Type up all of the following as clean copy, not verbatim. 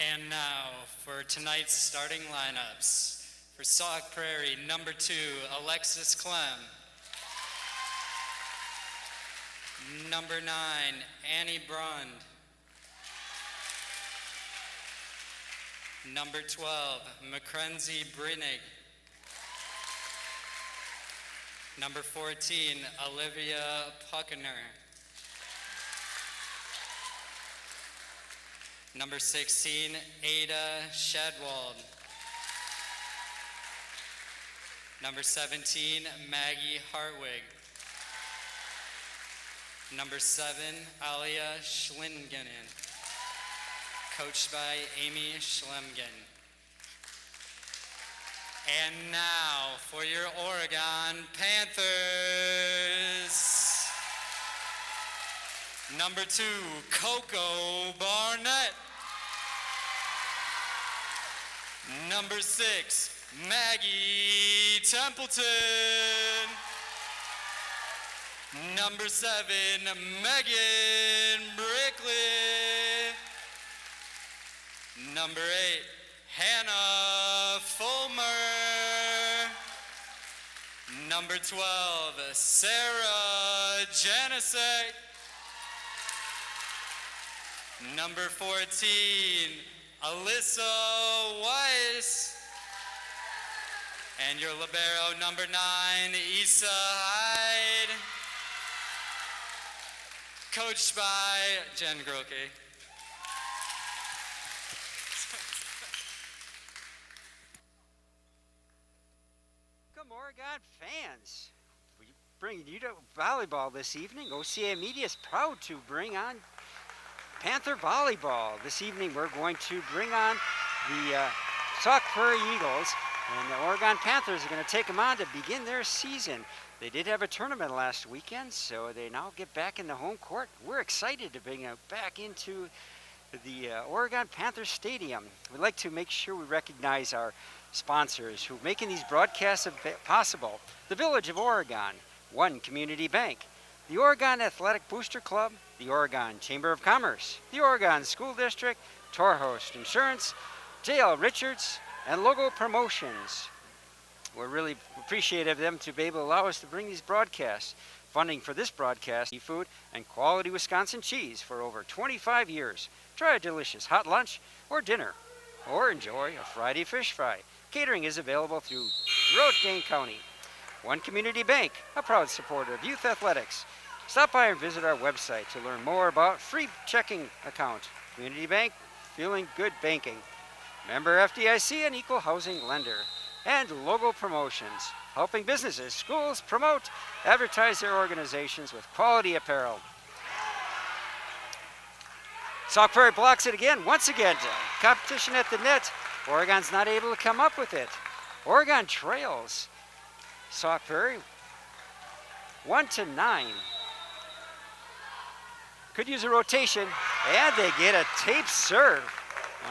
And now for tonight's starting lineups. For Sauk Prairie, number 2, Alexis Clem. Number 9, Annie Brund. Number 12, Mackenzie Brinig. Number 14, Olivia Puckner. Number 16, Ada Shadwald. Number 17, Maggie Hartwig. Number 7, Alia Schlingen, coached by Amy Schlemgen. And now for your Oregon Panthers. Number 2, Coco Barnett. Number 6, Maggie Templeton. Number 7, Megan Brickley. Number 8, Hannah Fulmer. Number 12, Sarah Janisek. Number 14, Alyssa Weiss. And your libero, number 9, Issa Hyde. Coached by Jen Grokey. Welcome, Oregon fans. We bring you to volleyball this evening. OCA Media is proud to bring on Panther Volleyball. This evening we're going to bring on the Sauk Prairie Eagles, and the Oregon Panthers are going to take them on to begin their season. They did have a tournament last weekend, so they now get back in the home court. We're excited to bring them back into the Oregon Panthers Stadium. We'd like to make sure we recognize our sponsors who are making these broadcasts possible. The Village of Oregon, One Community Bank, the Oregon Athletic Booster Club, the Oregon Chamber of Commerce, the Oregon School District, Torhost Insurance, J.L. Richards, and Logo Promotions. We're really appreciative of them to be able to allow us to bring these broadcasts. Funding for this broadcast, seafood and quality Wisconsin cheese for over 25 years. Try a delicious hot lunch or dinner, or enjoy a Friday fish fry. Catering is available throughout Dane County. One Community Bank, a proud supporter of youth athletics. Stop by and visit our website to learn more about free checking account. Community Bank, feeling good banking. Member FDIC and equal housing lender. And Logo Promotions, helping businesses, schools promote, advertise their organizations with quality apparel. Sauk Prairie blocks it again, once again. Competition at the net. Oregon's not able to come up with it. Oregon trails Sauk Prairie 1-9. Could use a rotation, and they get a tape serve.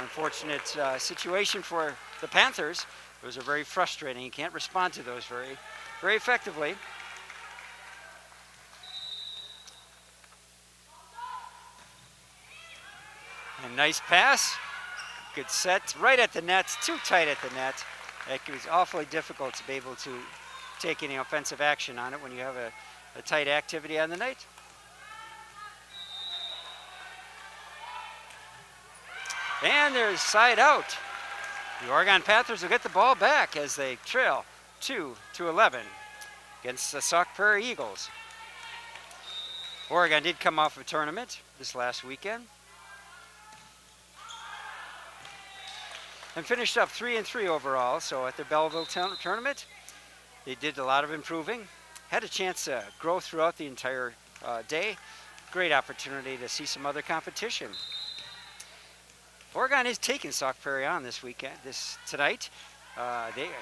Unfortunate situation for the Panthers. Those are very frustrating. You can't respond to those very effectively. And nice pass. Good set right at the net. Too tight at the net. It was awfully difficult to be able to take any offensive action on it when you have a tight activity on the night. And there's side out. The Oregon Panthers will get the ball back as they trail 2-11 against the Sauk Prairie Eagles. Oregon did come off a tournament this last weekend and finished up 3-3 overall. So at the Belleville tournament, they did a lot of improving. Had a chance to grow throughout the entire day. Great opportunity to see some other competition. Oregon is taking Sauk Prairie on this weekend, tonight.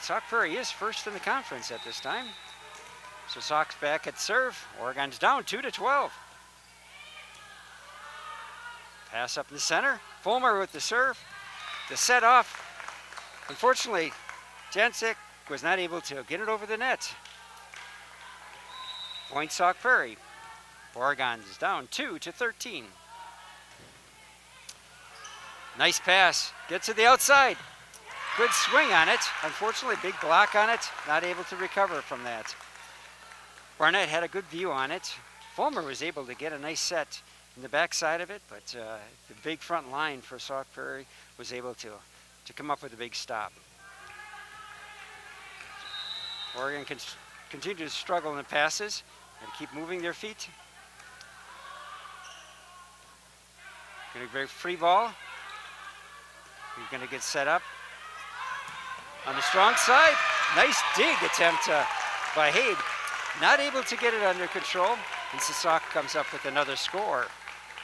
Sauk Prairie is first in the conference at this time. So Sauk's back at serve. Oregon's down 2-12. Pass up in the center. Fulmer with the serve. The set off. Unfortunately, Jansik was not able to get it over the net. Point Sauk Prairie. Oregon is down 2-13. Nice pass. Gets to the outside. Good swing on it. Unfortunately, big block on it. Not able to recover from that. Barnett had a good view on it. Fulmer was able to get a nice set in the backside of it, but the big front line for Sauk Prairie was able to come up with a big stop. Oregon can continue to struggle in the passes and keep moving their feet. Going to be a free ball. He's going to get set up on the strong side. Nice dig attempt by Haid. Not able to get it under control. And Sauk comes up with another score.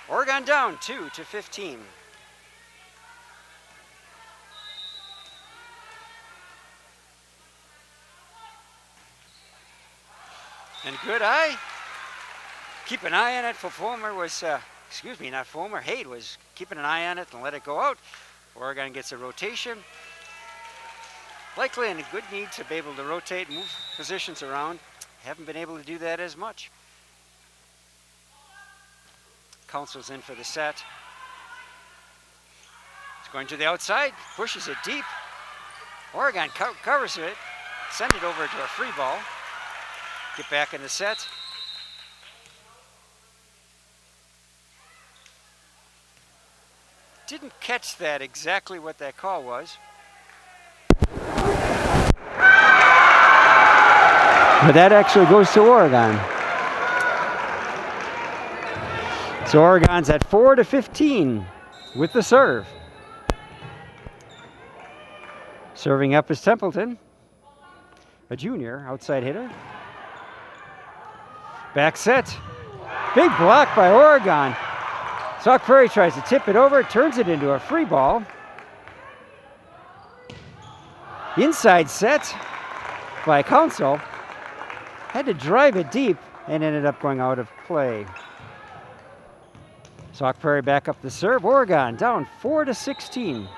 Oregon down 2-15. And good eye. Keep an eye on it for Fulmer was, excuse me, not Fulmer, Haid was keeping an eye on it and let it go out. Oregon gets a rotation. Likely in a good need to be able to rotate, move positions around. Haven't been able to do that as much. Council's in for the set. It's going to the outside, pushes it deep. Oregon covers it, send it over to a free ball. Get back in the set. Didn't catch that exactly what that call was. But that actually goes to Oregon. So Oregon's at 4-15 with the serve. Serving up is Templeton, a junior outside hitter. Back set. Big block by Oregon. Sauk Prairie tries to tip it over, turns it into a free ball. Inside set by Council. Had to drive it deep and ended up going out of play. Sauk Prairie back up the serve. Oregon down 4-16.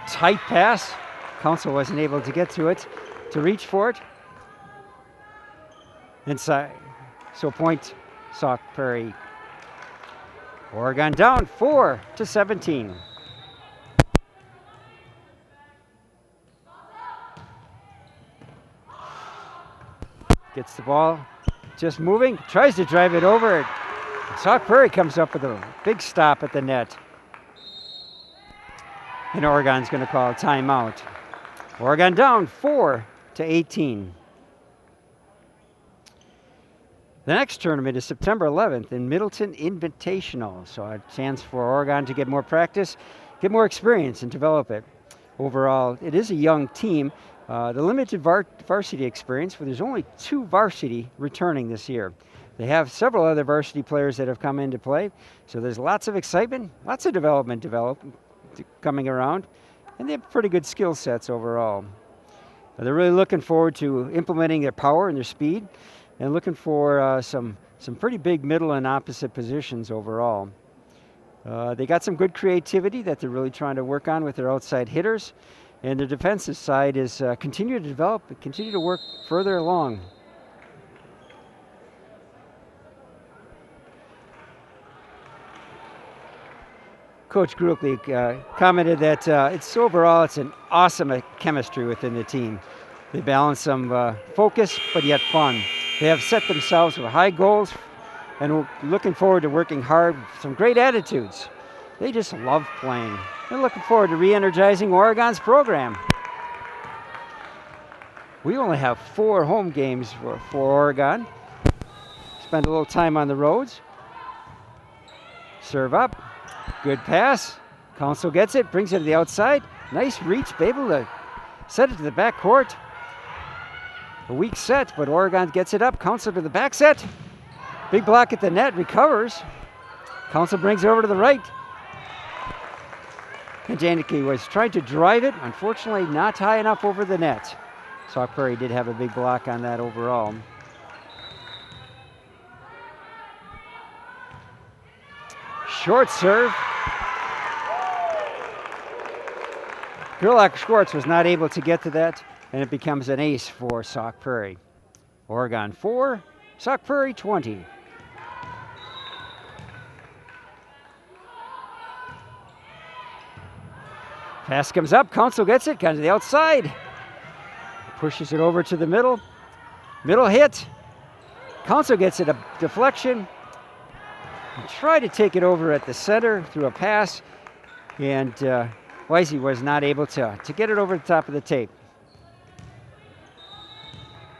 Tight pass. Council wasn't able to get to it, to reach for it. Inside. So point Sauk Prairie. Oregon down 4-17. Gets the ball, just moving, tries to drive it over. Sauk Prairie comes up with a big stop at the net. And Oregon's going to call a timeout. Oregon down 4-18. The next tournament is September 11th in Middleton Invitational. So a chance for Oregon to get more practice, get more experience and develop it. Overall, it is a young team. The limited varsity experience, where there's only 2 varsity returning this year. They have several other varsity players that have come into play, so there's lots of excitement, lots of development coming around, and they have pretty good skill sets overall. They're really looking forward to implementing their power and their speed, and looking for some pretty big middle and opposite positions overall. They got some good creativity that they're really trying to work on with their outside hitters. And the defensive side is continue to develop, continue to work further along. Coach Grookley commented that it's an awesome chemistry within the team. They balance some focus, but yet fun. They have set themselves with high goals and looking forward to working hard, some great attitudes. They just love playing. They're looking forward to re-energizing Oregon's program. We only have 4 home games for Oregon. Spend a little time on the roads. Serve up. Good pass. Council gets it, brings it to the outside. Nice reach, be able to set it to the back court. A weak set, but Oregon gets it up. Council to the back set. Big block at the net, recovers. Council brings it over to the right. And Janicki was trying to drive it, unfortunately not high enough over the net. Sauk Prairie did have a big block on that overall. Short serve. Gerlach Schwartz was not able to get to that, and it becomes an ace for Sauk Prairie. Oregon 4, Sauk Prairie 20. Pass comes up, Council gets it, comes to the outside. Pushes it over to the middle. Middle hit. Council gets it, a deflection. And try to take it over at the center through a pass. And Weisey was not able to get it over the top of the tape.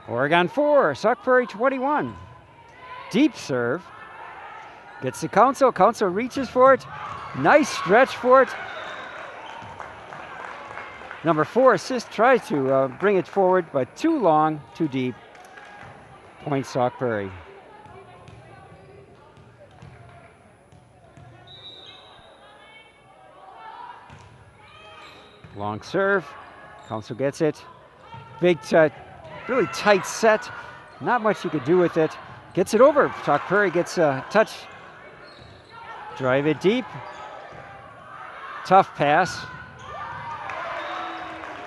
Oregon 4, Sauk Prairie 21. Deep serve. Gets to Council. Council reaches for it. Nice stretch for it. Number 4 assist tries to bring it forward, but too long, too deep. Point Sauk Prairie. Long serve. Council gets it. Big, really tight set. Not much you could do with it. Gets it over. Sauk Prairie gets a touch. Drive it deep. Tough pass.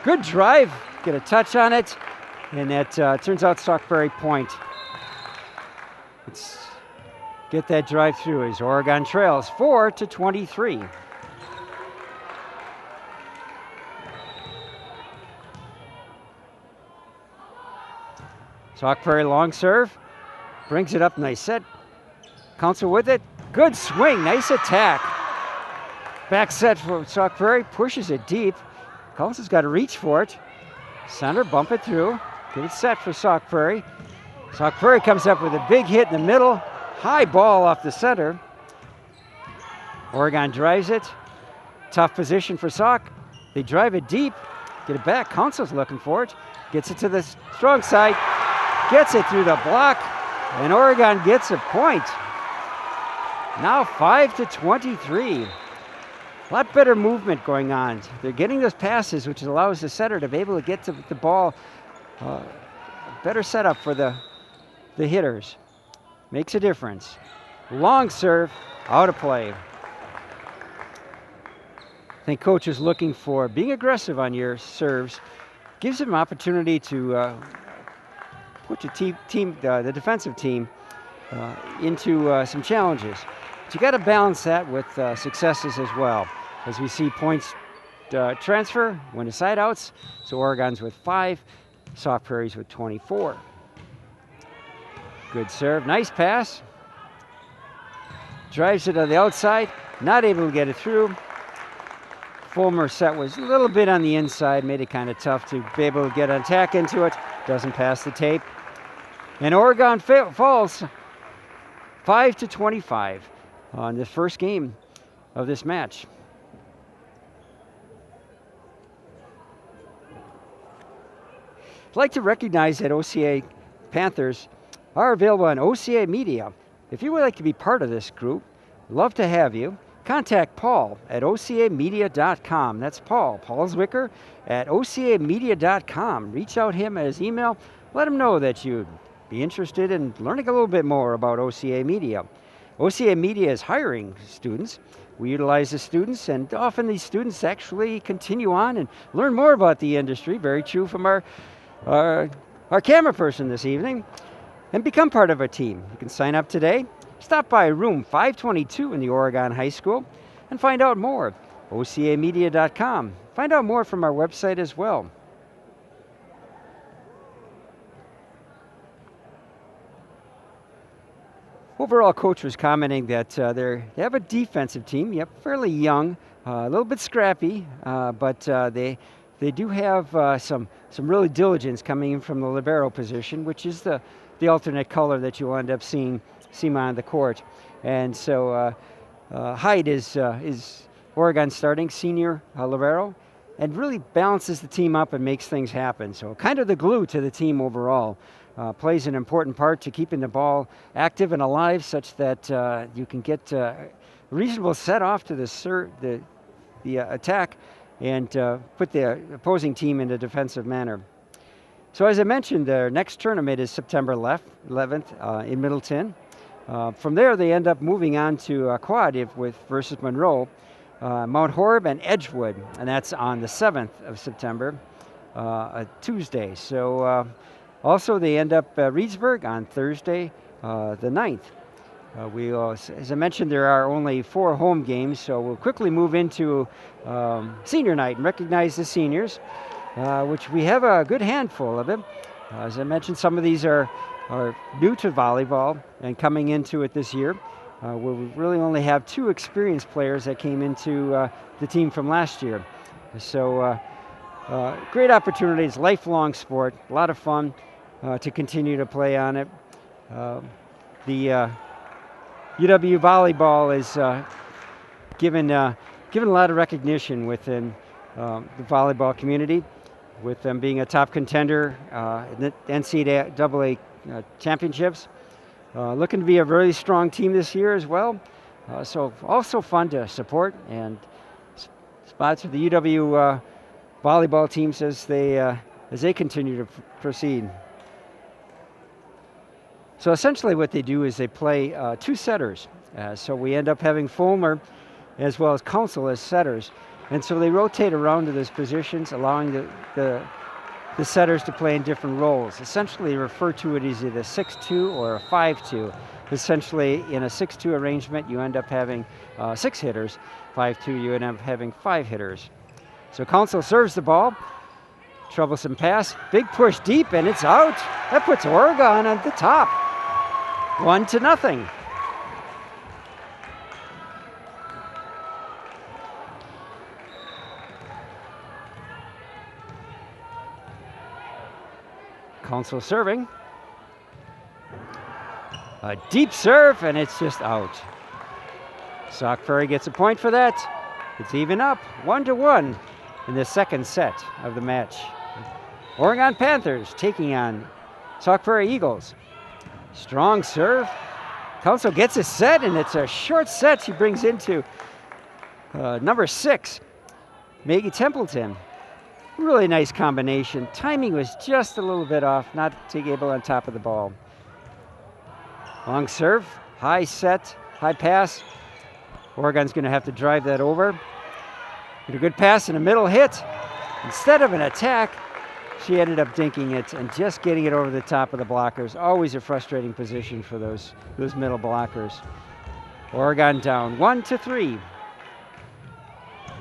Good drive. Get a touch on it. And that turns out Sauk Prairie point. Let's get that drive through as Oregon trails 4-23. Sauk Prairie long serve. Brings it up, nice set. Council with it. Good swing, nice attack. Back set for Sauk Prairie, pushes it deep. Council's got to reach for it. Center, bump it through. Good set for Sauk Prairie. Sauk Prairie comes up with a big hit in the middle. High ball off the center. Oregon drives it. Tough position for Sauk. They drive it deep. Get it back. Council's looking for it. Gets it to the strong side. Gets it through the block. And Oregon gets a point. Now 5-23. A lot better movement going on. They're getting those passes, which allows the setter to be able to get to the ball. Better setup for the hitters. Makes a difference. Long serve, out of play. I think coach is looking for being aggressive on your serves. Gives them an opportunity to put your the defensive team into some challenges. But you got to balance that with successes as well. As we see points transfer when the side outs. So Oregon's with 5, Sauk Prairie's with 24. Good serve, nice pass. Drives it on the outside, not able to get it through. Fulmer set was a little bit on the inside, made it kind of tough to be able to get an attack into it. Doesn't pass the tape. And Oregon falls 5-25 on the first game of this match. I'd like to recognize that OCA Panthers are available on OCA Media. If you would like to be part of this group, love to have you. Contact Paul at ocamedia.com. That's Paul Zwicker at ocamedia.com. Reach out him at his email. Let him know that you'd be interested in learning a little bit more about OCA Media. OCA Media is hiring students. We utilize the students, and often these students actually continue on and learn more about the industry. Very true from our camera person this evening, and become part of a team. You can sign up today. Stop by room 522 in the Oregon High School and find out more. ocamedia.com. Find out more from our website as well. Overall, coach was commenting that they have a defensive team. Yep, fairly young, a little bit scrappy, but they do have some really diligence coming in from the libero position, which is the alternate color that you'll end up seeing on the court. And so Hyde is Oregon starting senior libero, and really balances the team up and makes things happen. So kind of the glue to the team overall. Plays an important part to keeping the ball active and alive, such that you can get a reasonable set off to the attack and put the opposing team in a defensive manner. So as I mentioned, their next tournament is September 11th in Middleton. From there, they end up moving on to quad versus Monroe, Mount Horeb, and Edgewood, and that's on the 7th of September, a Tuesday. So also they end up Reedsburg on Thursday, the 9th. As I mentioned, there are only 4 home games, so we'll quickly move into senior night and recognize the seniors, which we have a good handful of them. As I mentioned, some of these are new to volleyball and coming into it this year. Where we really only have 2 experienced players that came into the team from last year. So great opportunities, lifelong sport, a lot of fun to continue to play on it. The UW volleyball is given a lot of recognition within the volleyball community, with them being a top contender in the NCAA championships. Looking to be a very strong team this year as well. So also fun to support and sponsor the UW volleyball teams as they continue to proceed. So essentially what they do is they play 2 setters. So we end up having Fulmer as well as Council as setters. And so they rotate around to those positions, allowing the setters to play in different roles. Essentially refer to it as either 6-2 or a 5-2. Essentially in a 6-2 arrangement, you end up having 6 hitters. 5-2, you end up having 5 hitters. So Council serves the ball. Troublesome pass, big push deep, and it's out. That puts Oregon at the top. 1-0. Council serving. A deep serve, and it's just out. Sauk Prairie gets a point for that. It's even up, 1-1 in the second set of the match. Oregon Panthers taking on Sauk Prairie Eagles. Strong serve. Council gets a set, and it's a short set she brings into number 6, Maggie Templeton. Really nice combination. Timing was just a little bit off, not able on top of the ball. Long serve, high set, high pass. Oregon's going to have to drive that over. Get a good pass and a middle hit. Instead of an attack, she ended up dinking it and just getting it over the top of the blockers. Always a frustrating position for those middle blockers. Oregon down 1-3.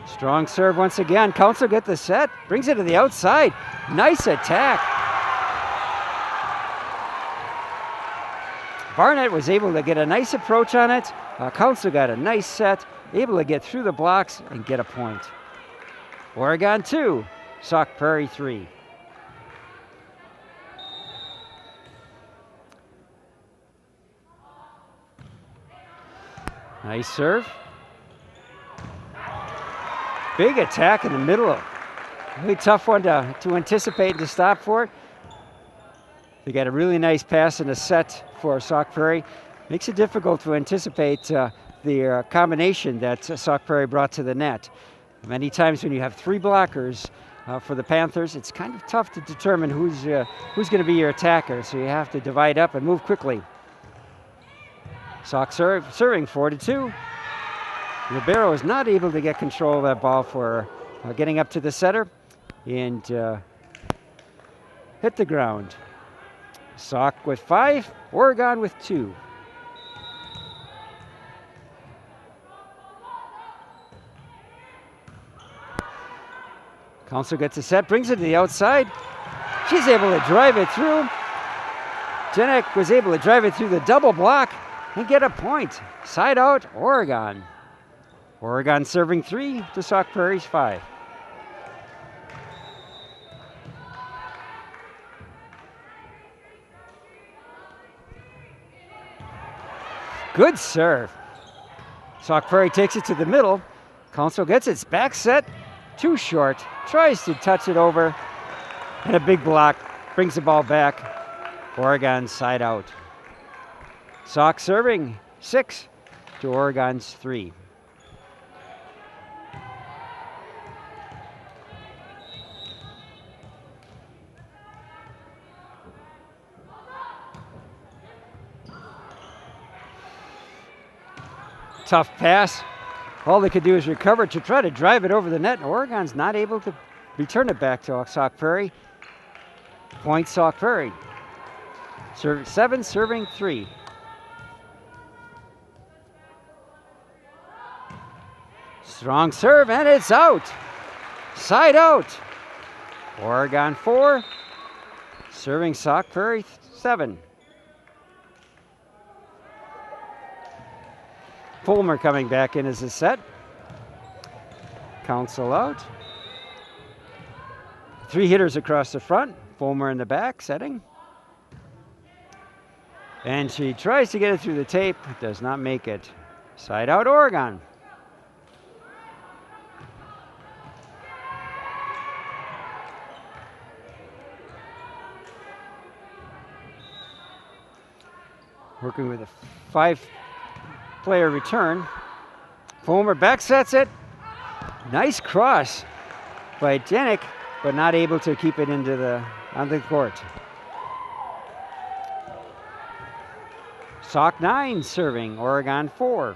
Strong serve once again. Council get the set, brings it to the outside. Nice attack. Barnett was able to get a nice approach on it. Council got a nice set, able to get through the blocks and get a point. Oregon 2, Sauk Prairie 3. Nice serve. Big attack in the middle. Really tough one to anticipate and to stop for it. They got a really nice pass in the set for Sauk Prairie. Makes it difficult to anticipate the combination that Sauk Prairie brought to the net. Many times when you have 3 blockers for the Panthers, it's kind of tough to determine who's going to be your attacker, so you have to divide up and move quickly. Sauk serving 4-2. Ribeiro is not able to get control of that ball for getting up to the setter and hit the ground. Sauk with 5, Oregon with 2. Council gets a set, brings it to the outside. She's able to drive it through. Jenek was able to drive it through the double block and get a point. Side out, Oregon. Oregon serving 3 to Sauk Prairie's 5. Good serve. Sauk Prairie takes it to the middle. Council gets its back set. Too short. Tries to touch it over. And a big block. Brings the ball back. Oregon side out. Sauk serving 6 to Oregon's 3. Tough pass. All they could do is recover to try to drive it over the net, and Oregon's not able to return it back to Sauk Prairie. Point Sauk Prairie. 7 serving 3. Strong serve, and it's out. Side out. Oregon 4, serving Sauk Prairie 7. Fulmer coming back in as a set. Council out. 3 hitters across the front. Fulmer in the back, setting. And she tries to get it through the tape, does not make it. Side out, Oregon. Working with a 5-player return. Fulmer back sets it. Nice cross by Janik, but not able to keep it onto the court. Sauk 9 serving, Oregon 4.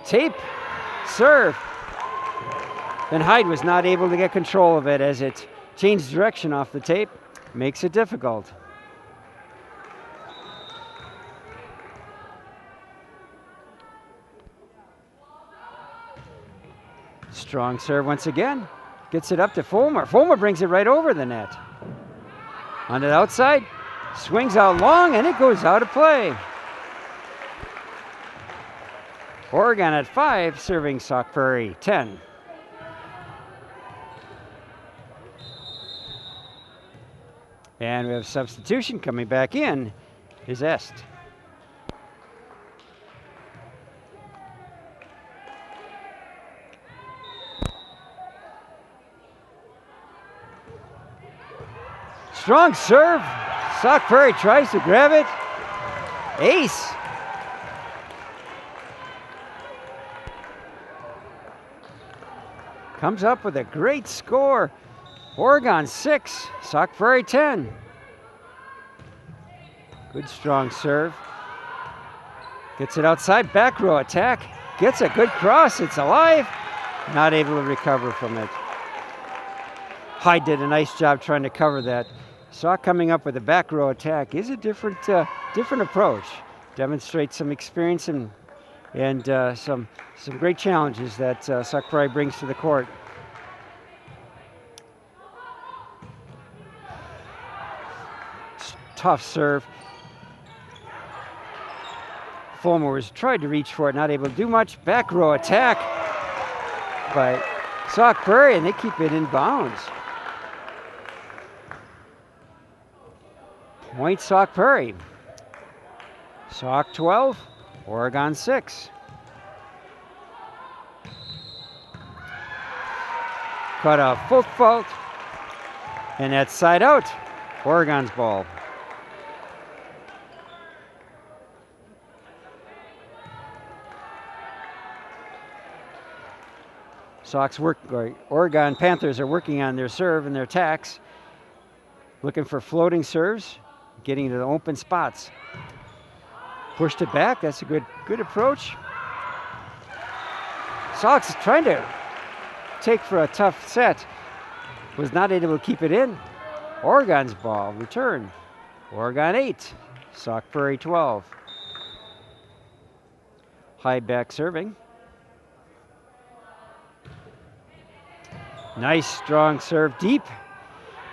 Tape, serve. And Hyde was not able to get control of it as it changed direction off the tape. Makes it difficult. Strong serve once again. Gets it up to Fulmer. Fulmer brings it right over the net. On the outside, swings out long, and it goes out of play. Oregon at 5, serving Sauk Prairie 10. And we have substitution coming back in is Est. Strong serve. Sauk Prairie tries to grab it. Ace. Comes up with a great score. Oregon 6, Sauk Prairie 10. Good strong serve. Gets it outside, back row attack. Gets a good cross, it's alive. Not able to recover from it. Hyde did a nice job trying to cover that. Sauk coming up with a back row attack is a different approach. Demonstrates some experience and some great challenges that Sauk Prairie brings to the court. Tough serve. Fulmer was tried to reach for it, not able to do much. Back row attack by Sauk Prairie, and they keep it in bounds. Point Sauk Prairie. Sauk 12, Oregon 6. Cut off full fault, and that's side out. Oregon's ball. Oregon Panthers are working on their serve and their attacks, looking for floating serves, getting to the open spots. Pushed it back. That's a good approach. Sauk's trying to take for a tough set. Was not able to keep it in. Oregon's ball return. Oregon 8, Sauk Prairie 12. High back serving. Nice strong serve deep.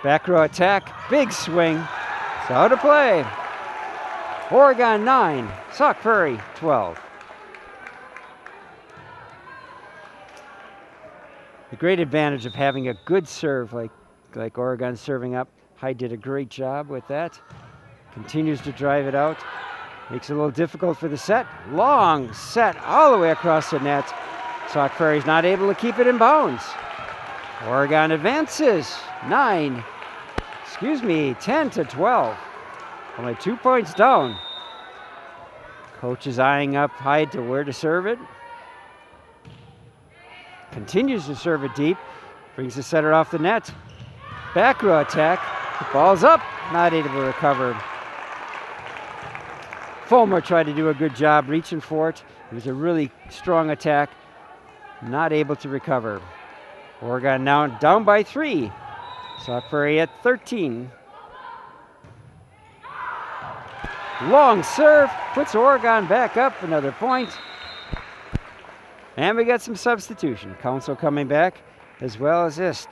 Back row attack, big swing. It's out of play. Oregon 9, Sauk Prairie 12. The great advantage of having a good serve like Oregon serving up. Hyde did a great job with that. Continues to drive it out. Makes it a little difficult for the set. Long set all the way across the net. Sauk Prairie's not able to keep it in bounds. Oregon advances 10 to 12. Only 2 points down. Coach is eyeing up Hyde to where to serve it. Continues to serve it deep. Brings the setter off the net. Back row attack. The ball's up. Not able to recover. Fulmer tried to do a good job reaching for it. It was a really strong attack. Not able to recover. Oregon now down by 3. Sauk Prairie at 13. Long serve puts Oregon back up, another point. And we got some substitution. Council coming back as well as Ist.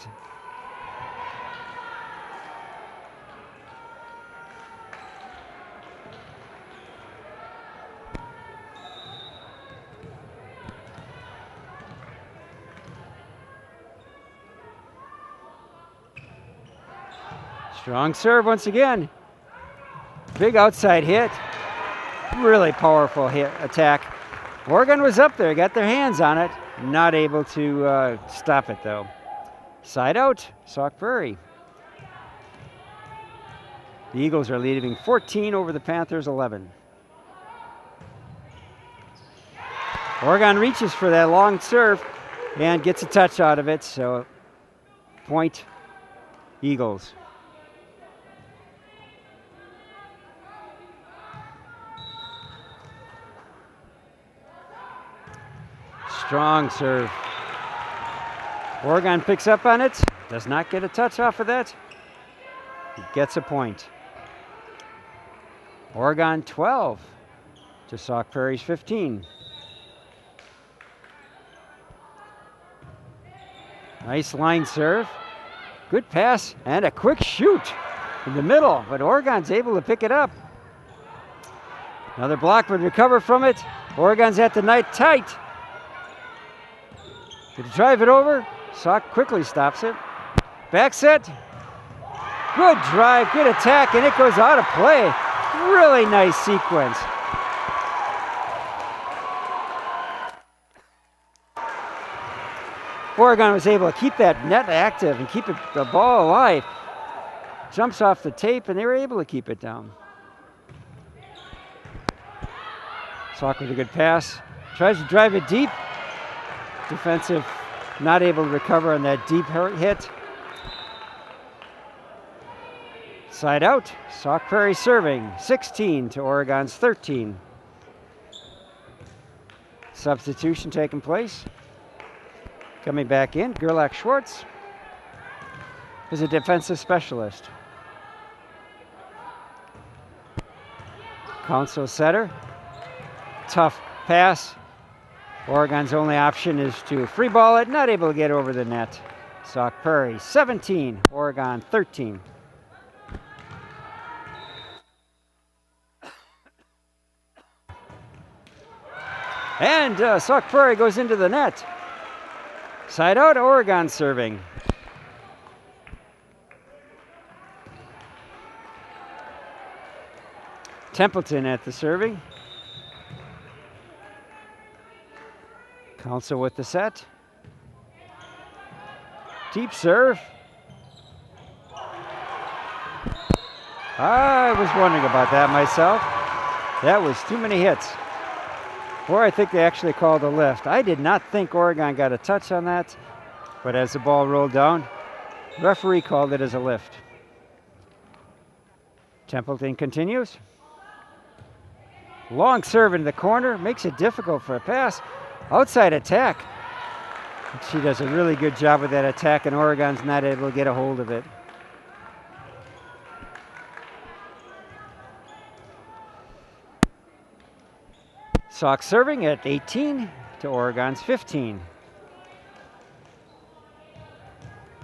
Strong serve once again. Big outside hit. Really powerful hit attack. Oregon was up there, got their hands on it. Not able to stop it though. Side out, Sauk Prairie. The Eagles are leading 14 over the Panthers 11. Oregon reaches for that long serve and gets a touch out of it, so point Eagles. Strong serve. Oregon picks up on it, does not get a touch off of that. He gets a point. Oregon 12 to Sauk Prairie's 15. Nice line serve. Good pass and a quick shoot in the middle, but Oregon's able to pick it up. Another block would recover from it. Oregon's at the net tight. To drive it over, Sauk quickly stops it. Back set. Good drive, good attack, and it goes out of play. Really nice sequence. Oregon was able to keep that net active and keep the ball alive. Jumps off the tape, and they were able to keep it down. Sauk with a good pass. Tries to drive it deep. Defensive, not able to recover on that deep hit. Side out, Sauk Prairie serving, 16 to Oregon's 13. Substitution taking place. Coming back in, Gerlach Schwartz is a defensive specialist. Council setter, tough pass. Oregon's only option is to free ball it, not able to get over the net. Sauk Prairie 17, Oregon 13. And Sauk Prairie goes into the net. Side out, Oregon serving. Templeton at the serving. Council with the set. Deep serve. I was wondering about that myself. That was too many hits. Or I think they actually called a lift. I did not think Oregon got a touch on that, but as the ball rolled down, referee called it as a lift. Templeton continues. Long serve in the corner, makes it difficult for a pass. Outside attack. She does a really good job with that attack, and Oregon's not able to get a hold of it. Sauk serving at 18 to Oregon's 15.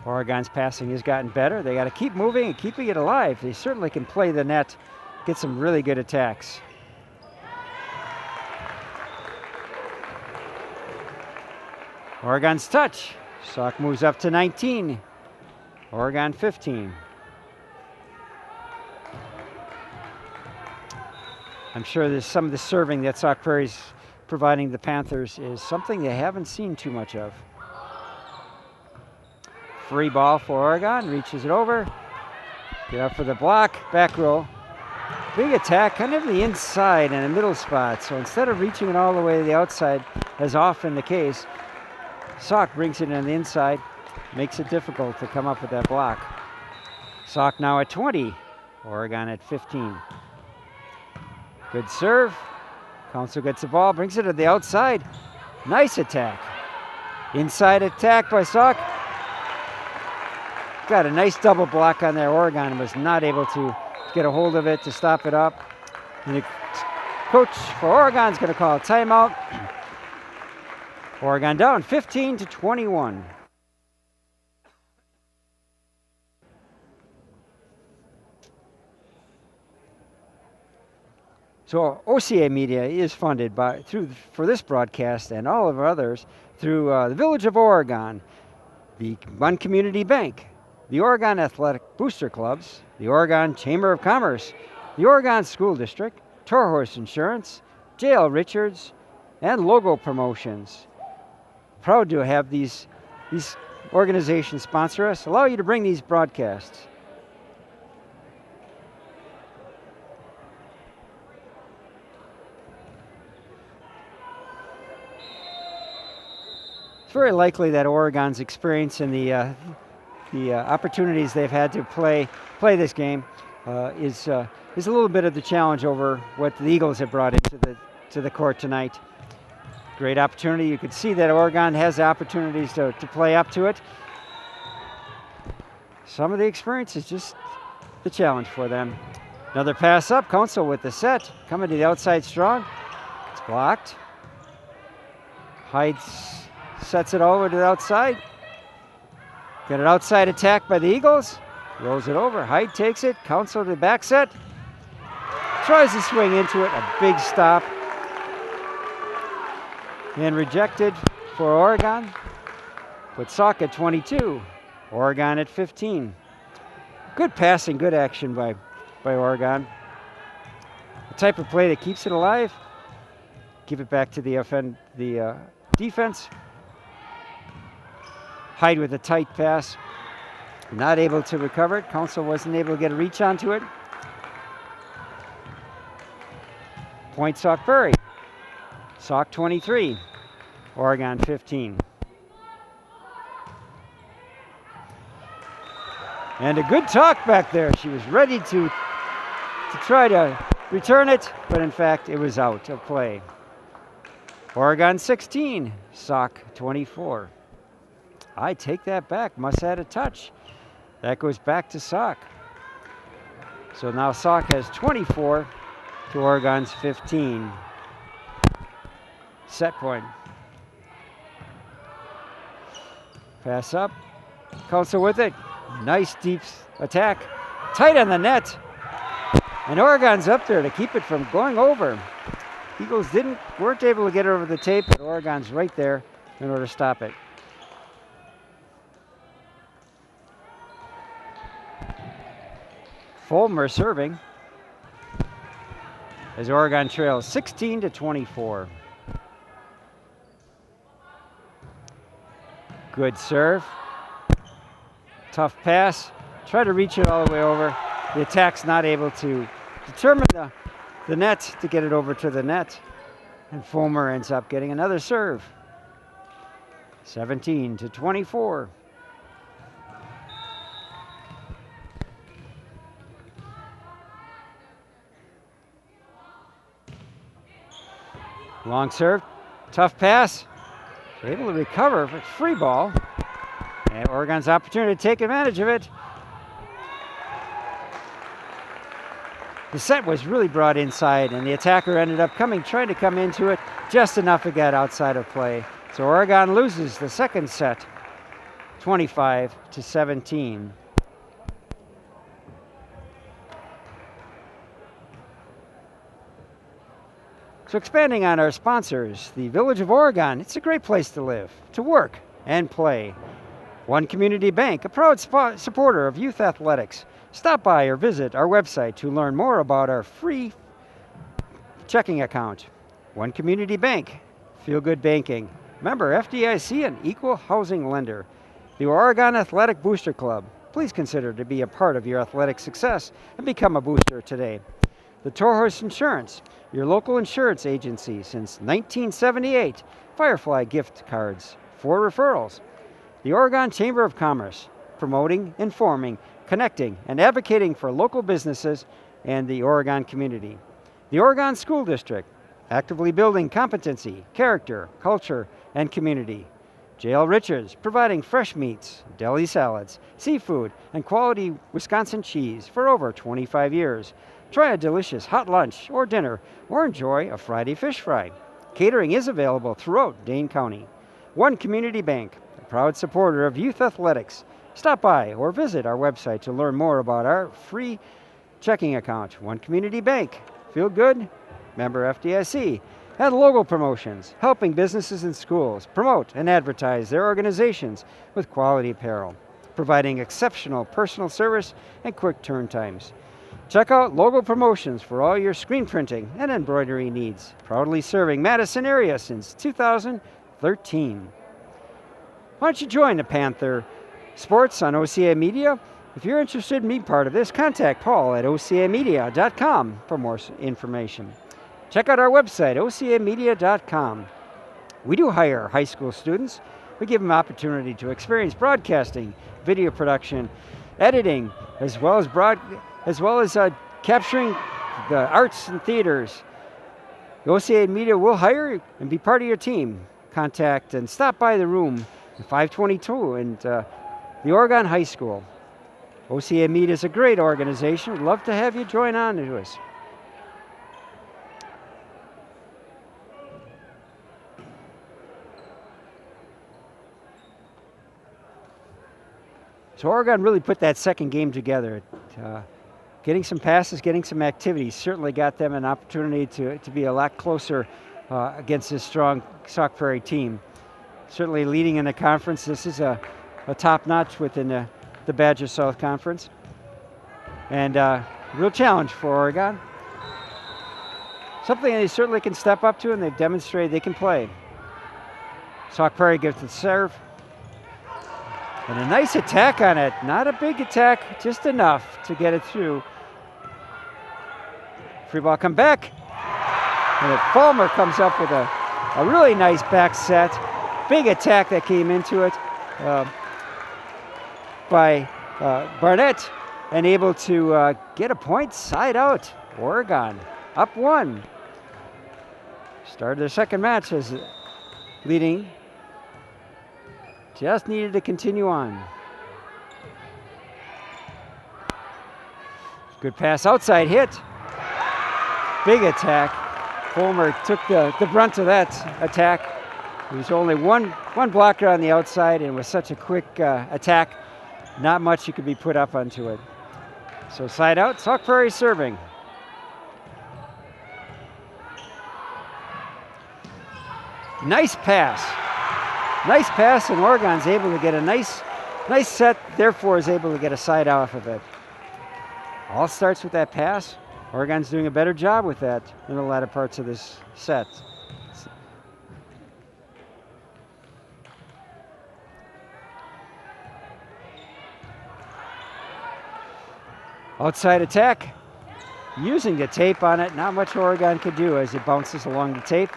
Oregon's passing has gotten better. They got to keep moving and keeping it alive. They certainly can play the net, get some really good attacks. Oregon's touch. Sauk moves up to 19. Oregon 15. I'm sure there's some of the serving that Sauk Prairie's providing the Panthers is something they haven't seen too much of. Free ball for Oregon, reaches it over. Get up for the block, back row. Big attack, kind of the inside and a middle spot. So instead of reaching it all the way to the outside, as often the case, Sauk brings it on the inside, makes it difficult to come up with that block. Sauk now at 20, Oregon at 15. Good serve. Council gets the ball, brings it to the outside. Nice attack. Inside attack by Sauk. Got a nice double block on there. Oregon was not able to get a hold of it to stop it up. And the coach for Oregon's going to call a timeout. Oregon down 15-21. So OCA Media is funded for this broadcast and all of our others through the Village of Oregon, the One Community Bank, the Oregon Athletic Booster Clubs, the Oregon Chamber of Commerce, the Oregon School District, Toro Horse Insurance, J.L. Richards, and Logo Promotions. Proud to have these organizations sponsor us, allow you to bring these broadcasts. It's very likely that Oregon's experience in the opportunities they've had to play this game is a little bit of the challenge over what the Eagles have brought into the court tonight. Great opportunity. You could see that Oregon has the opportunities to play up to it. Some of the experience is just the challenge for them. Another pass up. Council with the set. Coming to the outside strong. It's blocked. Hyde sets it over to the outside. Got an outside attack by the Eagles. Rolls it over. Hyde takes it. Council to the back set. Tries to swing into it. A big stop. And rejected for Oregon. Put Sauk at 22. Oregon at 15. Good passing, good action by Oregon. The type of play that keeps it alive. Give it back to the defense. Hyde with a tight pass. Not able to recover it. Council wasn't able to get a reach onto it. Point Sauk Prairie. Sauk 23. Oregon 15. And a good talk back there. She was ready to try to return it, but in fact it was out of play. Oregon 16, Sauk 24. I take that back, must have had a touch. That goes back to Sauk. So now Sauk has 24 to Oregon's 15. Set point. Pass up, Council with it. Nice deep attack, tight on the net. And Oregon's up there to keep it from going over. Eagles weren't able to get it over the tape, but Oregon's right there in order to stop it. Fulmer serving as Oregon trails 16-24. Good serve. Tough pass. Try to reach it all the way over. The attack's not able to determine the net to get it over to the net. And Fulmer ends up getting another serve. 17-24. Long serve. Tough pass. Able to recover, but free ball. And Oregon's opportunity to take advantage of it. The set was really brought inside, and the attacker ended up trying to come into it just enough to get outside of play. So Oregon loses the second set, 25-17. So expanding on our sponsors, the Village of Oregon, it's a great place to live, to work, and play. One Community Bank, a proud supporter of youth athletics. Stop by or visit our website to learn more about our free checking account. One Community Bank, feel good banking. Member FDIC, an equal housing lender. The Oregon Athletic Booster Club. Please consider to be a part of your athletic success and become a booster today. The Toro Horse Insurance, your local insurance agency since 1978. Firefly gift cards, 4 referrals. The Oregon Chamber of Commerce, promoting, informing, connecting, and advocating for local businesses and the Oregon community. The Oregon School District, actively building competency, character, culture, and community. J.L. Richards, providing fresh meats, deli salads, seafood, and quality Wisconsin cheese for over 25 years. Try a delicious hot lunch or dinner, or enjoy a Friday fish fry. Catering is available throughout Dane County. One Community Bank, a proud supporter of youth athletics. Stop by or visit our website to learn more about our free checking account. One Community Bank. Feel good? Member FDIC. And logo promotions, helping businesses and schools promote and advertise their organizations with quality apparel, providing exceptional personal service and quick turn times. Check out Logo Promotions for all your screen printing and embroidery needs. Proudly serving Madison area since 2013. Why don't you join the Panther Sports on OCA Media? If you're interested in being part of this, contact Paul at ocamedia.com for more information. Check out our website, ocamedia.com. We do hire high school students. We give them opportunity to experience broadcasting, video production, editing, as well as capturing the arts and theaters. The OCA Media will hire you and be part of your team. Contact and stop by the room at 522 in the Oregon High School. OCA Media is a great organization. We'd love to have you join on to us. So Oregon really put that second game together. Getting some passes, getting some activities certainly got them an opportunity to be a lot closer against this strong Sauk Prairie team. Certainly leading in the conference. This is a top-notch within the Badger South Conference. And real challenge for Oregon. Something they certainly can step up to, and they've demonstrated they can play. Sauk Prairie gives the serve. And a nice attack on it. Not a big attack, just enough to get it through. Free ball come back. And Fulmer comes up with a really nice back set. Big attack that came into it by Barnett, and able to get a point side out. Oregon up 1. Started their second match as leading. Just needed to continue on. Good pass outside hit. Big attack. Fulmer took the brunt of that attack. There was only one blocker on the outside, and with such a quick attack, not much you could be put up onto it. So side out, Sauk Prairie serving. Nice pass. Nice pass, and Oregon's able to get a nice set, therefore is able to get a side off of it. All starts with that pass. Oregon's doing a better job with that in the latter parts of this set. Outside attack, using the tape on it. Not much Oregon could do as it bounces along the tape.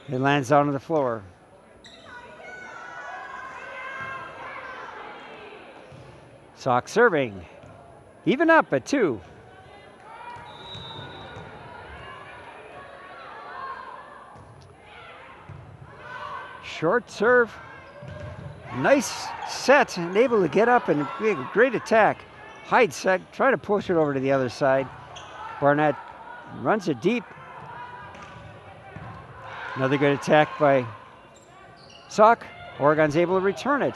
It lands down on the floor. Sauk serving. Even up at 2. Short serve. Nice set and able to get up and make a great attack. Hyde set, try to push it over to the other side. Barnett runs it deep. Another good attack by Sauk. Oregon's able to return it.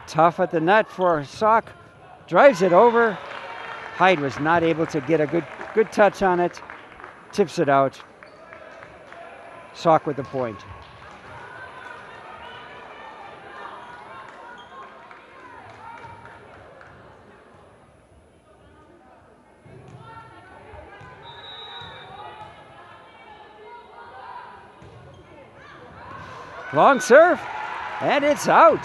Tough at the net for Sauk. Drives it over. Hyde was not able to get a good touch on it. Tips it out. Sauk with the point. Long serve, and it's out.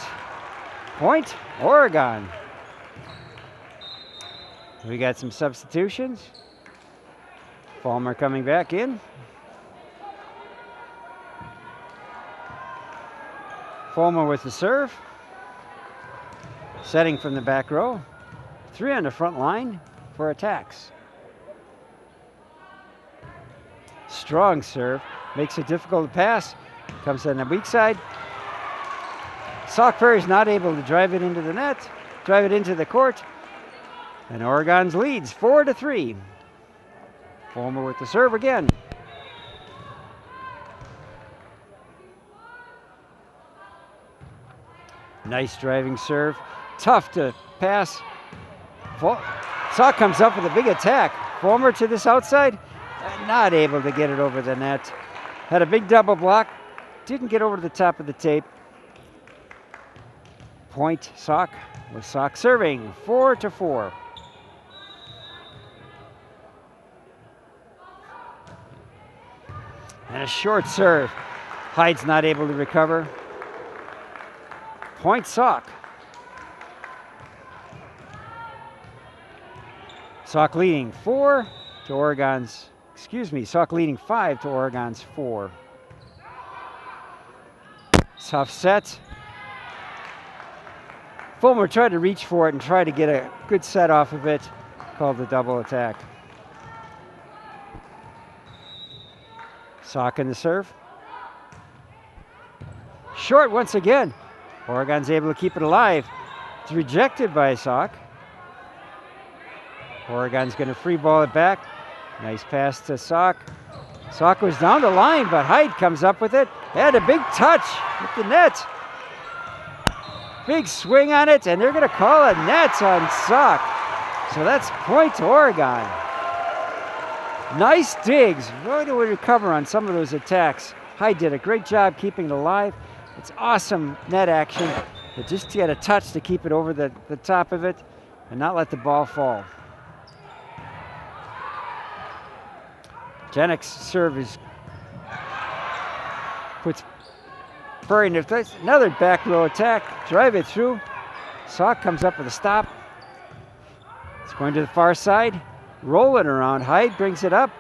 Point, Oregon. We got some substitutions. Fulmer coming back in. Fulmer with the serve. Setting from the back row. 3 on the front line for attacks. Strong serve, makes it difficult to pass. Comes on the weak side. Sauk Prairie's not able to drive it into the net, drive it into the court. And Oregon's leads 4-3. Fulmer with the serve again. Nice driving serve. Tough to pass. Sauk comes up with a big attack. Fulmer to this outside. Not able to get it over the net. Had a big double block. Didn't get over to the top of the tape. Point Sauk, with Sauk serving 4-4. And a short serve. Hyde's not able to recover. Point Sauk. Sauk leading 4 to Oregon's, Sauk leading 5 to Oregon's 4. Tough set. Fulmer tried to reach for it and try to get a good set off of it. Called the double attack. Sauk in the serve. Short once again. Oregon's able to keep it alive. It's rejected by Sauk. Oregon's going to free ball it back. Nice pass to Sauk. Sauk was down the line, but Hyde comes up with it. Had a big touch with the net. Big swing on it, and they're going to call a net on Sauk. So that's point to Oregon. Nice digs. Really to recover on some of those attacks. Hyde did a great job keeping it alive. It's awesome net action. But just to get a touch to keep it over the top of it and not let the ball fall. Jennick's serve puts Prairie in place. Another back row attack. Drive it through. Sauk comes up with a stop. It's going to the far side. Roll it around. Hyde brings it up.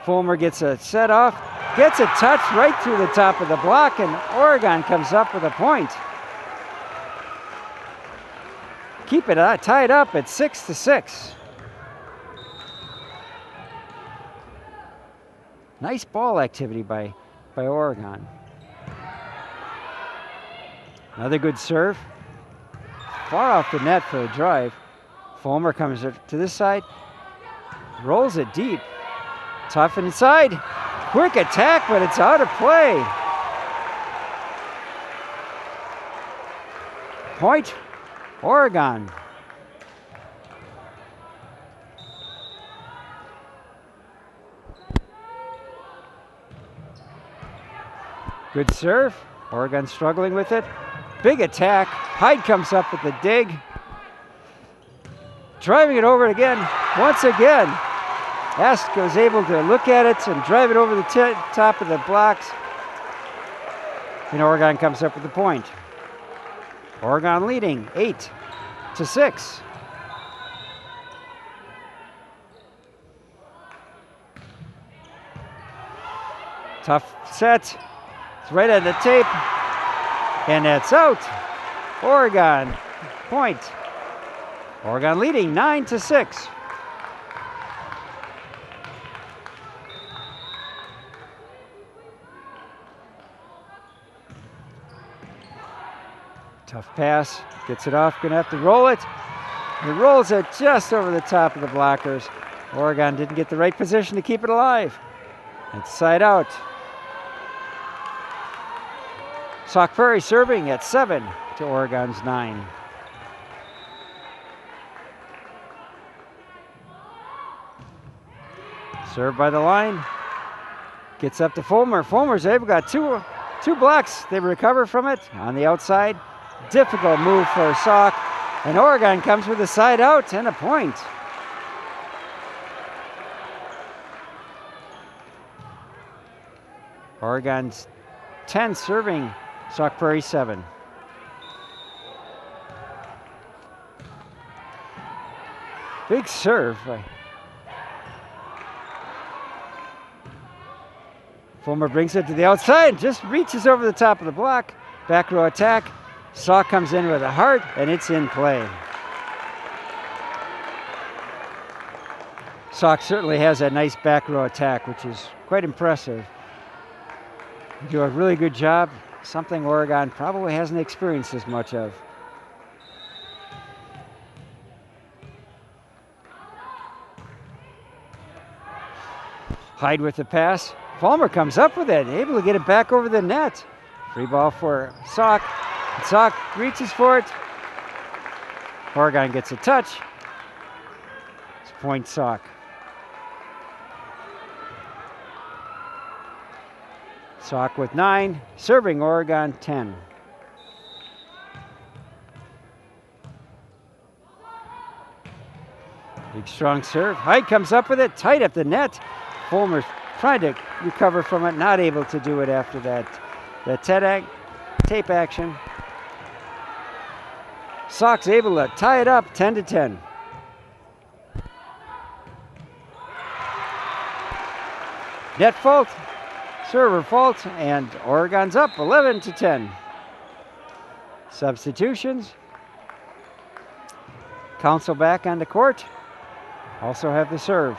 Fulmer gets a set off. Gets a touch right through the top of the block, and Oregon comes up with a point. Keep it tied up at 6-6. Nice ball activity by Oregon. Another good serve. Far off the net for a drive. Fulmer comes to this side. Rolls it deep. Tough inside. Quick attack, but it's out of play. Point, Oregon. Good serve. Oregon struggling with it. Big attack. Hyde comes up with the dig. Driving it over again. Once again. Esk was able to look at it and drive it over the top of the blocks. And Oregon comes up with the point. Oregon leading 8-6. Tough set. It's right on the tape. And that's out. Oregon point. Oregon leading 9-6. Tough pass, gets it off, gonna have to roll it. He rolls it just over the top of the blockers. Oregon didn't get the right position to keep it alive. It's side out. Sauk Prairie serving at 7 to Oregon's 9. Served by the line. Gets up to Fulmer. Fulmer's able, got two blocks. They recover from it on the outside. Difficult move for Sauk, and Oregon comes with a side out and a point. Oregon's 10 serving Sauk Prairie 7. Big serve. Fulmer brings it to the outside, just reaches over the top of the block. Back row attack. Sauk comes in with a heart, and it's in play. Sauk certainly has that nice back row attack, which is quite impressive. They do a really good job, something Oregon probably hasn't experienced as much of. Hyde with the pass. Fulmer comes up with it, able to get it back over the net. Free ball for Sauk. Sauk reaches for it. Oregon gets a touch. It's point Sauk. Sauk with 9, serving Oregon 10. Big strong serve. Hyde comes up with it, tight up the net. Fulmer's trying to recover from it, not able to do it after that tape action. Sauk's able to tie it up 10-10. Net fault, server fault, and Oregon's up 11-10. Substitutions. Council back on the court. Also have the serve.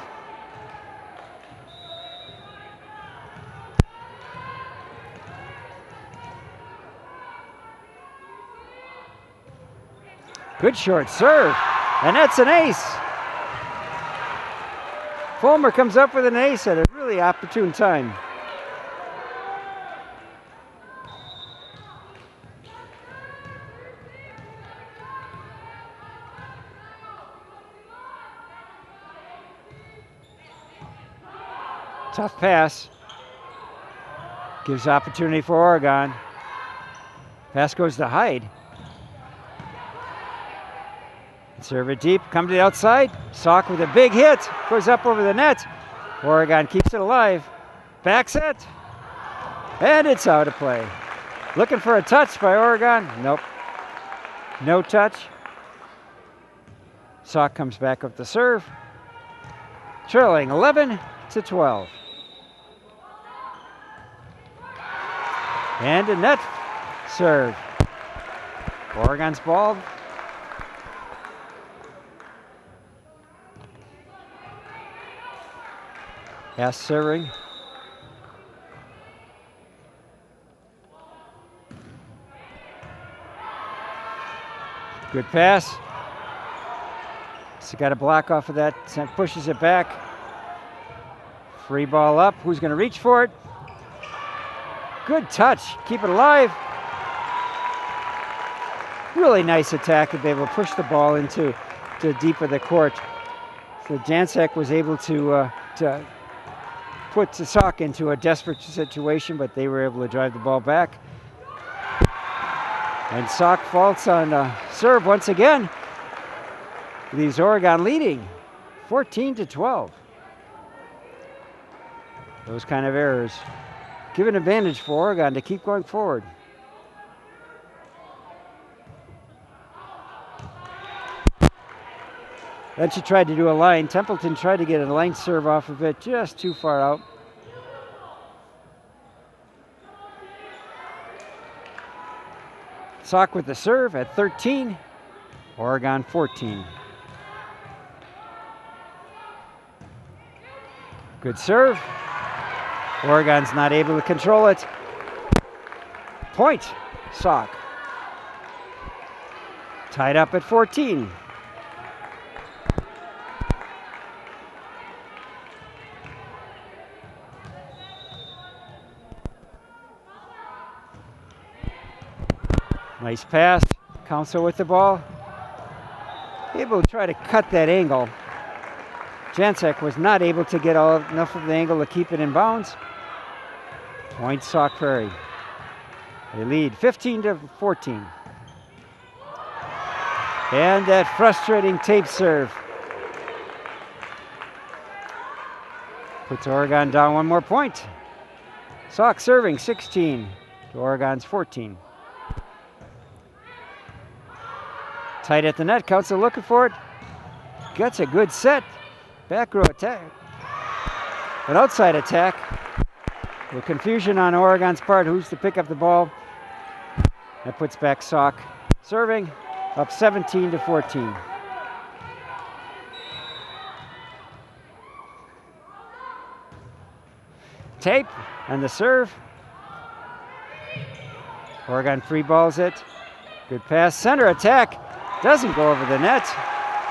Good short serve, and that's an ace. Fulmer comes up with an ace at a really opportune time. Tough pass. Gives opportunity for Oregon. Pass goes to Hyde. Serve it deep, come to the outside. Sauk with a big hit, goes up over the net. Oregon keeps it alive. Back set, and it's out of play. Looking for a touch by Oregon. Nope, no touch. Sauk comes back up the serve. Trailing 11-12. And a net serve. Oregon's ball. Pass serving. Good pass. So got a block off of that, pushes it back. Free ball up. Who's going to reach for it? Good touch. Keep it alive. Really nice attack to be able to push the ball into deep of the court. So Jancek was able to put Sauk into a desperate situation, but they were able to drive the ball back. And Sauk faults on serve once again. Leaves Oregon leading 14-12. Those kind of errors give an advantage for Oregon to keep going forward. Then she tried to do a line. Templeton tried to get a line serve off of it, just too far out. Sauk with the serve at 13, Oregon 14. Good serve. Oregon's not able to control it. Point, Sauk. Tied up at 14. Nice pass. Council with the ball. Able to try to cut that angle. Jancek was not able to get enough of the angle to keep it in bounds. Point Sauk Prairie. They lead 15-14. And that frustrating tape serve puts Oregon down one more point. Sauk serving 16 to Oregon's 14. Tight at the net, Council looking for it. Gets a good set. Back row attack. An outside attack. The confusion on Oregon's part, who's to pick up the ball. That puts back Sauk serving, up 17-14. Tape and the serve. Oregon free balls it. Good pass, center attack. Doesn't go over the net.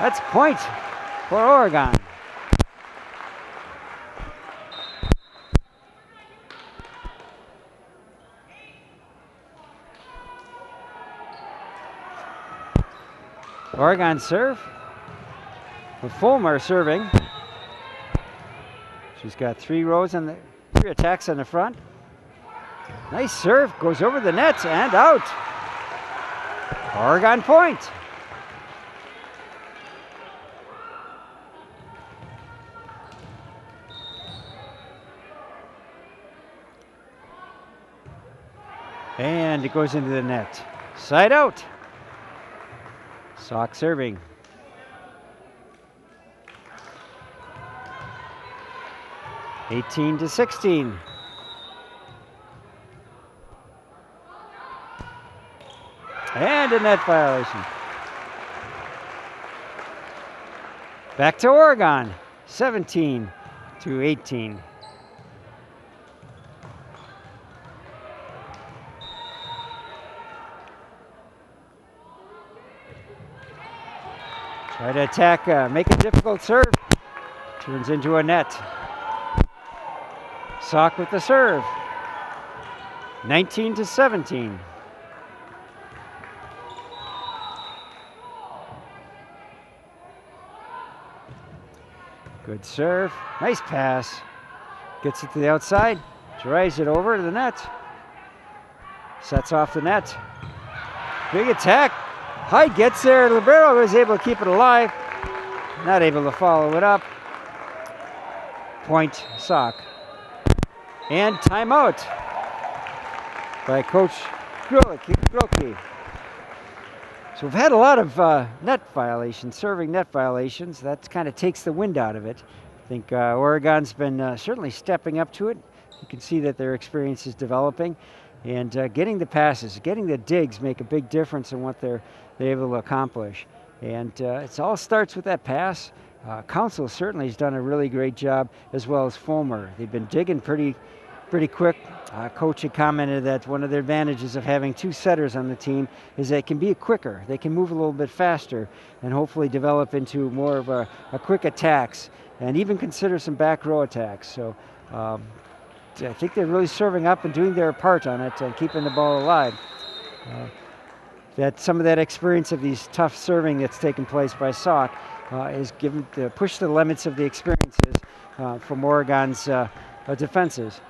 That's point for Oregon. Oregon serve. With Fulmer serving. She's got three attacks on the front. Nice serve, goes over the net and out. Oregon point. And it goes into the net. Side out. Sauk serving. (18-16). And a net violation. Back to Oregon, 17-18. Try to attack, make a difficult serve. Turns into a net. Sauk with the serve. 19-17. Good serve. Nice pass. Gets it to the outside. Drives it over to the net. Sets off the net. Big attack. Hyde gets there. Libero is able to keep it alive. Not able to follow it up. Point Sauk. And timeout by Coach Grocke. So we've had a lot of net violations, serving net violations. That kind of takes the wind out of it. I think Oregon's been certainly stepping up to it. You can see that their experience is developing. And getting the passes, getting the digs make a big difference in what they're able to accomplish. And it all starts with that pass. Council certainly has done a really great job, as well as Fulmer. They've been digging pretty quick. Coach had commented that one of the advantages of having two setters on the team is they can be quicker. They can move a little bit faster and hopefully develop into more of a quick attacks and even consider some back row attacks. So I think they're really serving up and doing their part on it and keeping the ball alive. That some of that experience of these tough serving that's taken place by Sauk is given to push the limits of the experiences from Oregon's defenses.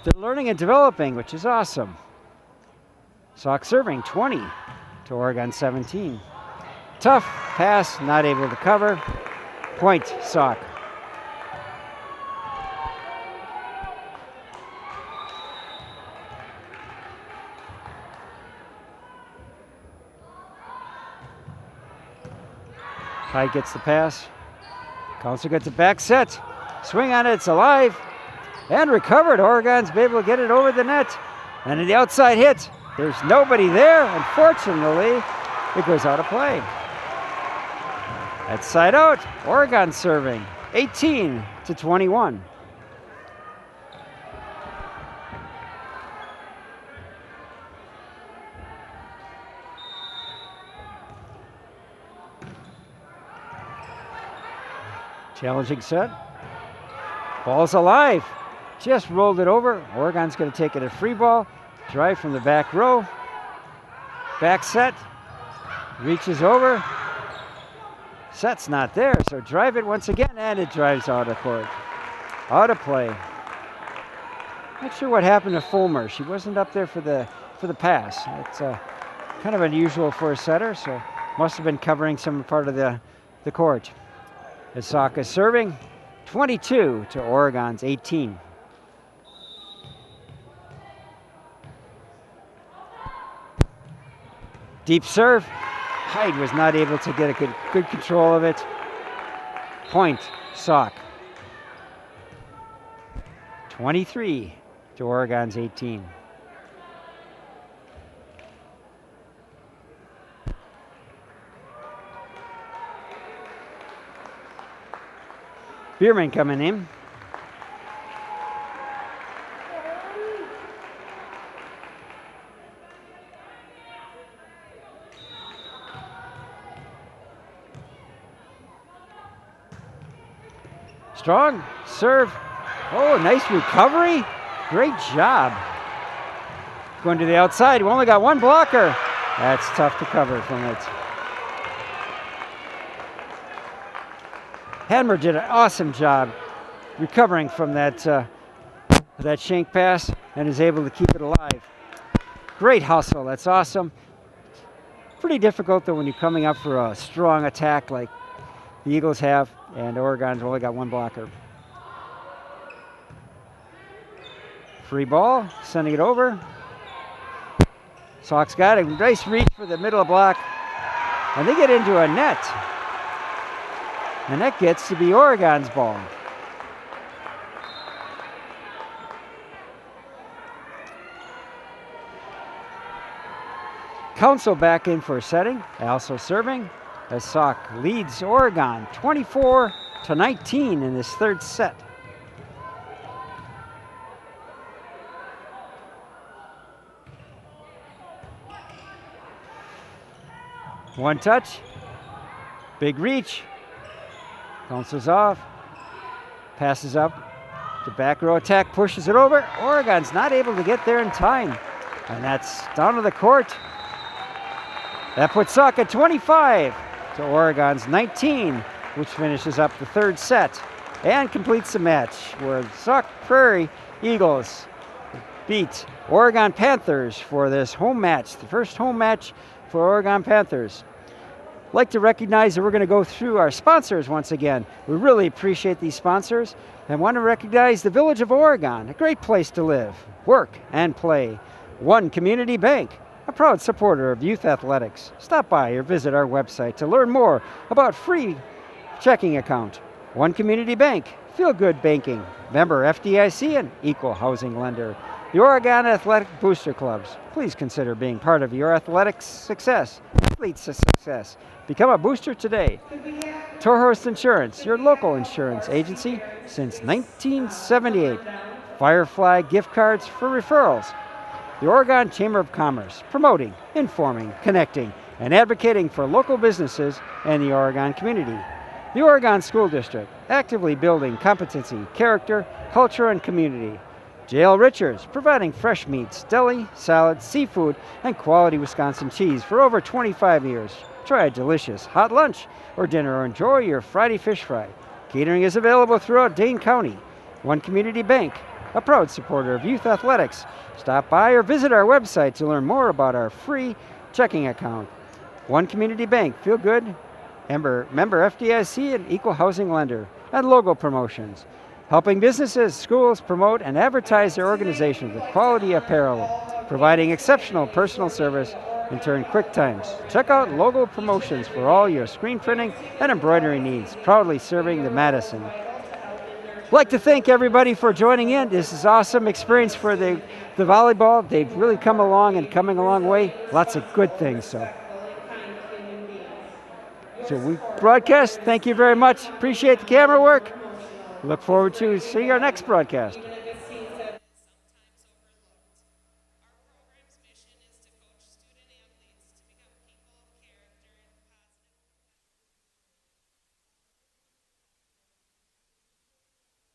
They're learning and developing, which is awesome. Sauk serving 20 to Oregon 17. Tough pass, not able to cover. Point Sauk. Hyde gets the pass. Council gets it back set. Swing on it, it's alive. And recovered. Oregon's been able to get it over the net. And in the outside hit, there's nobody there. Unfortunately, it goes out of play. That's side out. Oregon serving 18-21. Challenging set. Ball's alive. Just rolled it over. Oregon's going to take it a free ball. Drive from the back row. Back set. Reaches over. Set's not there, so drive it once again, and it drives out of court. Out of play. Not sure what happened to Fulmer. She wasn't up there for the pass. It's kind of unusual for a setter, so must have been covering some part of the court. As Sauk is serving, 22 to Oregon's 18. Deep serve. Hyde was not able to get a good control of it. Point Sauk. 23 to Oregon's 18. Bierman coming in. Strong serve. Oh, nice recovery. Great job. Going to the outside. We only got one blocker. That's tough to cover from it. Hanmer did an awesome job recovering from that shank pass and is able to keep it alive. Great hustle, that's awesome. Pretty difficult though when you're coming up for a strong attack like the Eagles have, and Oregon's only got one blocker. Free ball, sending it over. Sauk's got a nice reach for the middle block, and they get into a net. And that gets to be Oregon's ball. Council back in for setting, also serving, as Sauk leads Oregon 24-19 in this third set. One touch, big reach, bounces off, passes up, the back row attack pushes it over. Oregon's not able to get there in time, and that's down to the court. That puts Sauk at 25 to Oregon's 19, which finishes up the third set and completes the match where Sauk Prairie Eagles beat Oregon Panthers for this home match, the first home match for Oregon Panthers. I'd like to recognize that we're going to go through our sponsors once again. We really appreciate these sponsors and want to recognize the Village of Oregon, a great place to live, work, and play. One Community Bank, a proud supporter of youth athletics. Stop by or visit our website to learn more about free checking account. One Community Bank, feel good banking. Member FDIC and equal housing lender. The Oregon Athletic Booster Clubs. Please consider being part of your athletics success. Athletes success. Become a booster today. Torhorst Insurance, your local insurance agency since 1978. Firefly gift cards for referrals. The Oregon Chamber of Commerce, promoting, informing, connecting, and advocating for local businesses and the Oregon community. The Oregon School District, actively building competency, character, culture, and community. J.L. Richards, providing fresh meats, deli, salad, seafood, and quality Wisconsin cheese for over 25 years. Try a delicious hot lunch or dinner or enjoy your Friday fish fry. Catering is available throughout Dane County. One Community Bank, a proud supporter of youth athletics. Stop by or visit our website to learn more about our free checking account. One Community Bank, feel good, member FDIC and equal housing lender, and logo promotions. Helping businesses, schools promote and advertise their organizations with quality apparel, providing exceptional personal service and turn quick times. Check out logo promotions for all your screen printing and embroidery needs, proudly serving the Madison. I'd like to thank everybody for joining in. This is an awesome experience for the volleyball. They've really come along and coming a long way. Lots of good things. So we broadcast. Thank you very much. Appreciate the camera work. Look forward to seeing our next broadcast.